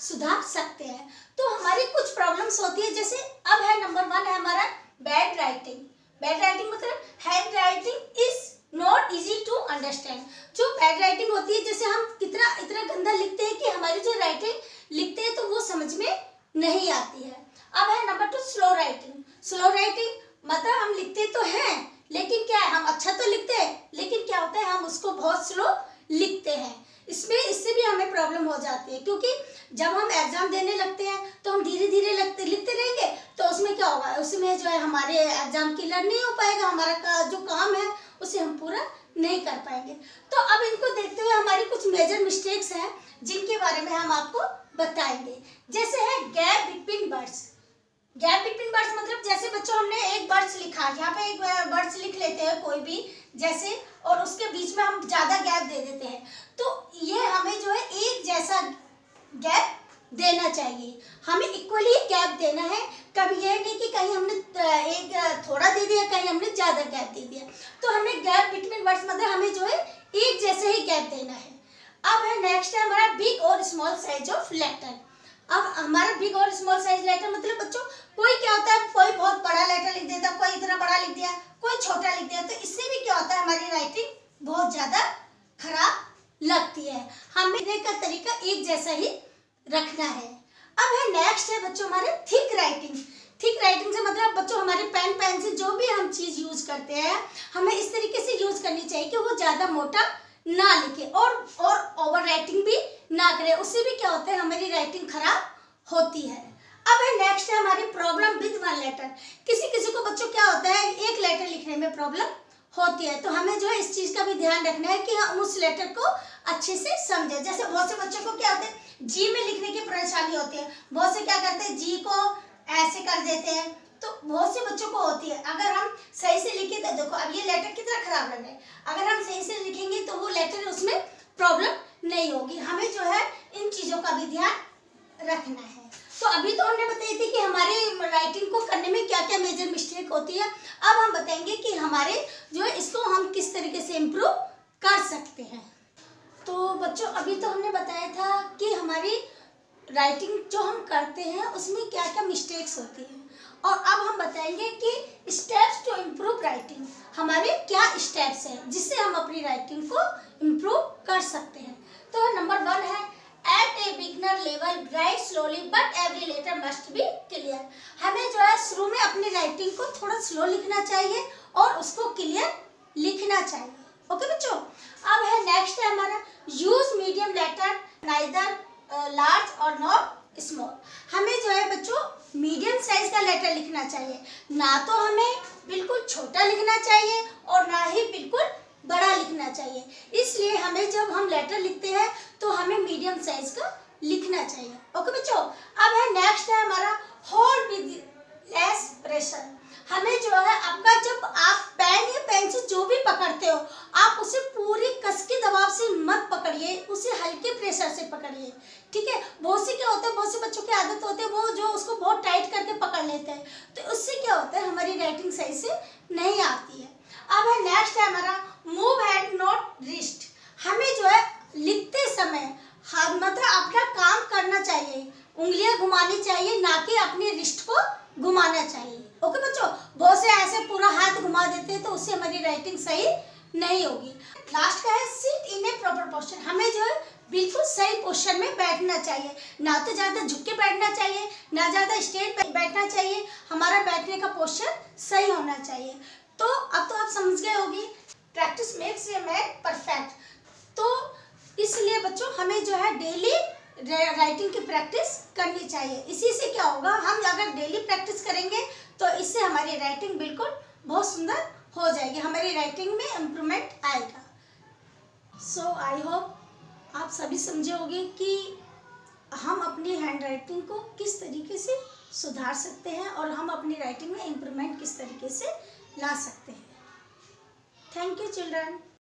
सुधार सकते हैं। तो हमारी कुछ प्रॉब्लम्स होती है, जैसे अब है नंबर 1 है हमारा बैड राइटिंग। बैड राइटिंग मतलब hand writing is not easy to understand. जो बैड राइटिंग होती है, जैसे हम कितना इतना गंदा लिखते हैं कि हमारी जो राइटिंग लिखते हैं तो वो समझ में नहीं आती है। अब है number 2 slow writing. Slow writing मतलब हम लिखते तो हैं लेकिन क्या है, हम अच्छा तो लिखते हैं लेकिन क्या होता है हम उसको बहुत स्लो लिखते हैं। इससे भी हमें प्रॉब्लम हो जाती है, क्योंकि जब हम एग्जाम देने लगते हैं तो हम धीरे धीरे लिखते रहेंगे तो उसमें क्या होगा, उसमें जो है हमारे एग्जाम क्लियर नहीं हो पाएगा, हमारा जो काम है उसे हम पूरा नहीं कर पाएंगे। तो अब इनको देखते हुए हमारी कुछ मेजर मिस्टेक्स हैं जिनके बारे में हम आपको बताएंगे। जैसे है gap between words. Gap between words मतलब जैसे बच्चों हमने एक वर्ड्स लिखा, यहाँ पे एक वर्ड्स लिख लेते हैं कोई भी जैसे, और उसके बीच में हम ज्यादा गैप दे देते हैं, तो ये हमें जो है एक जैसा गैप देना चाहिए, हमें इक्वली गैप देना है। कभी ये नहीं कि कहीं हमने एक थोड़ा दे दिया, कहीं हमने ज्यादा गैप दे दिया। तो हमें गैप बिटवीन वर्ड्स मतलब हमें जो है एक जैसे ही गैप देना है। अब है नेक्स्ट है हमारा बिग और स्मॉल साइज ऑफ लेटर। अब हमारा बिग और स्मॉल साइज लेटर मतलब बच्चों कोई क्या होता है, कोई बहुत बड़ा लेटर लिख देता है, कोई इतना बड़ा लिख दिया, कोई छोटा लिख दिया, तो इससे भी क्या होता है हमारी राइटिंग बहुत ज्यादा खराब लगती है। हमें लिखने का तरीका एक जैसा ही रखना है। अब है नेक्स्ट है बच्चों हमारे थिक राइटिंग। थिक राइटिंग से मतलब बच्चों हमारे पेन पेंसिल जो भी हम चीज यूज करते हैं हमें इस तरीके से यूज करनी चाहिए कि वो ज्यादा मोटा ना लिखे और ओवर राइटिंग भी ना करे, उससे भी क्या होता है हमारी राइटिंग खराब होती है। अब है नेक्स्ट है हमारी प्रॉब्लम विद वन लेटर। किसी किसी को बच्चों क्या होता है एक लेटर लिखने में प्रॉब्लम होती है, तो हमें जो है इस चीज का भी ध्यान रखना है कि हम उस लेटर को अच्छे से समझे। जैसे बहुत से बच्चों को क्या होता है जी में लिखने की परेशानी होती है, बहुत से क्या करते हैं जी को ऐसे कर देते हैं, तो बहुत से बच्चों को होती है। अगर हम सही से लिखे तो देखो अब ये लेटर कितना खराब लग रहा है, अगर हम सही से लिखेंगे तो वो लेटर उसमें प्रॉब्लम नहीं होगी। हमें जो है इन चीजों का भी ध्यान रखना है। तो अभी तो हमने बताई थी कि हमारी राइटिंग को करने में क्या क्या मेजर मिस्टेक होती है। अब हम बताएंगे कि हमारे जो है इसको हम किस तरीके से इम्प्रूव कर सकते हैं। तो बच्चों अभी तो हमने बताया था कि हमारी राइटिंग जो हम करते हैं उसमें क्या क्या मिस्टेक्स होती हैं, और अब हम बताएंगे कि स्टेप्स टू इम्प्रूव राइटिंग, हमारे क्या स्टेप्स हैं जिससे हम अपनी राइटिंग को इम्प्रूव कर सकते हैं। तो नंबर 1 है at a beginner level write slowly but every letter must be clear. हमें जो है शुरू में अपनी राइटिंग को थोड़ा स्लो लिखना चाहिए और उसको क्लियर लिखना चाहिए। ओके बच्चों। अब है नेक्स्ट है हमारा use medium letter neither large और नॉट स्मॉल। हमें जो है बच्चों मीडियम साइज का लेटर लिखना चाहिए, ना तो हमें बिल्कुल छोटा लिखना चाहिए और ना ही बिल्कुल बड़ा लिखना चाहिए। इसलिए हमें जब हम लेटर लिखते हैं तो हमें मीडियम साइज का लिखना चाहिए। ओके बच्चों। अब है नेक्स्ट है हमारा होल्ड विद लेस प्रेशर। हमें जो है आपका जब आप पेन या पेंसिल जो भी पकड़ते हो आप उसे पूरी कस के दबाव से मत पकड़िए, उसे हल्के प्रेशर से पकड़िए, ठीक है। बहुत से क्या होता है, बहुत से बच्चों की आदत होती है वो जो उसको बहुत टाइट करके पकड़ लेते हैं, तो उससे क्या होता है हमारी राइटिंग सही से नहीं आती है। अब है नेक्स्ट है हमारा मूव हैंड नॉट रिस्ट। हमें जो है लिखते समय हाथ मतलब अपना काम करना चाहिए, उंगलियां घुमानी चाहिए, ना कि अपने रिस्ट को घुमाना चाहिए। ओके बच्चों। बहुत से ऐसे पूरा हाथ घुमा देते हैं तो उससे हमारी राइटिंग सही नहीं होगी। लास्ट का है sit in A proper posture. हमें जो है बिल्कुल सही पोस्चर में बैठना चाहिए, ना तो ज्यादा झुक के बैठना चाहिए ना ज्यादा स्ट्रेट बैठना चाहिए, हमारा बैठने का पोस्चर सही होना चाहिए। तो अब तो आप समझ गए होगी practice makes a man perfect. तो इसलिए बच्चों हमें जो है डेली राइटिंग की प्रैक्टिस करनी चाहिए। इसी से क्या होगा, हम अगर डेली प्रैक्टिस करेंगे तो इससे हमारी राइटिंग बिल्कुल बहुत सुंदर हो जाएगी, हमारी राइटिंग में इम्प्रूवमेंट आएगा। सो आई होप आप सभी समझे होंगे कि हम अपनी हैंड राइटिंग को किस तरीके से सुधार सकते हैं और हम अपनी राइटिंग में इम्प्रूवमेंट किस तरीके से ला सकते हैं। Thank you children.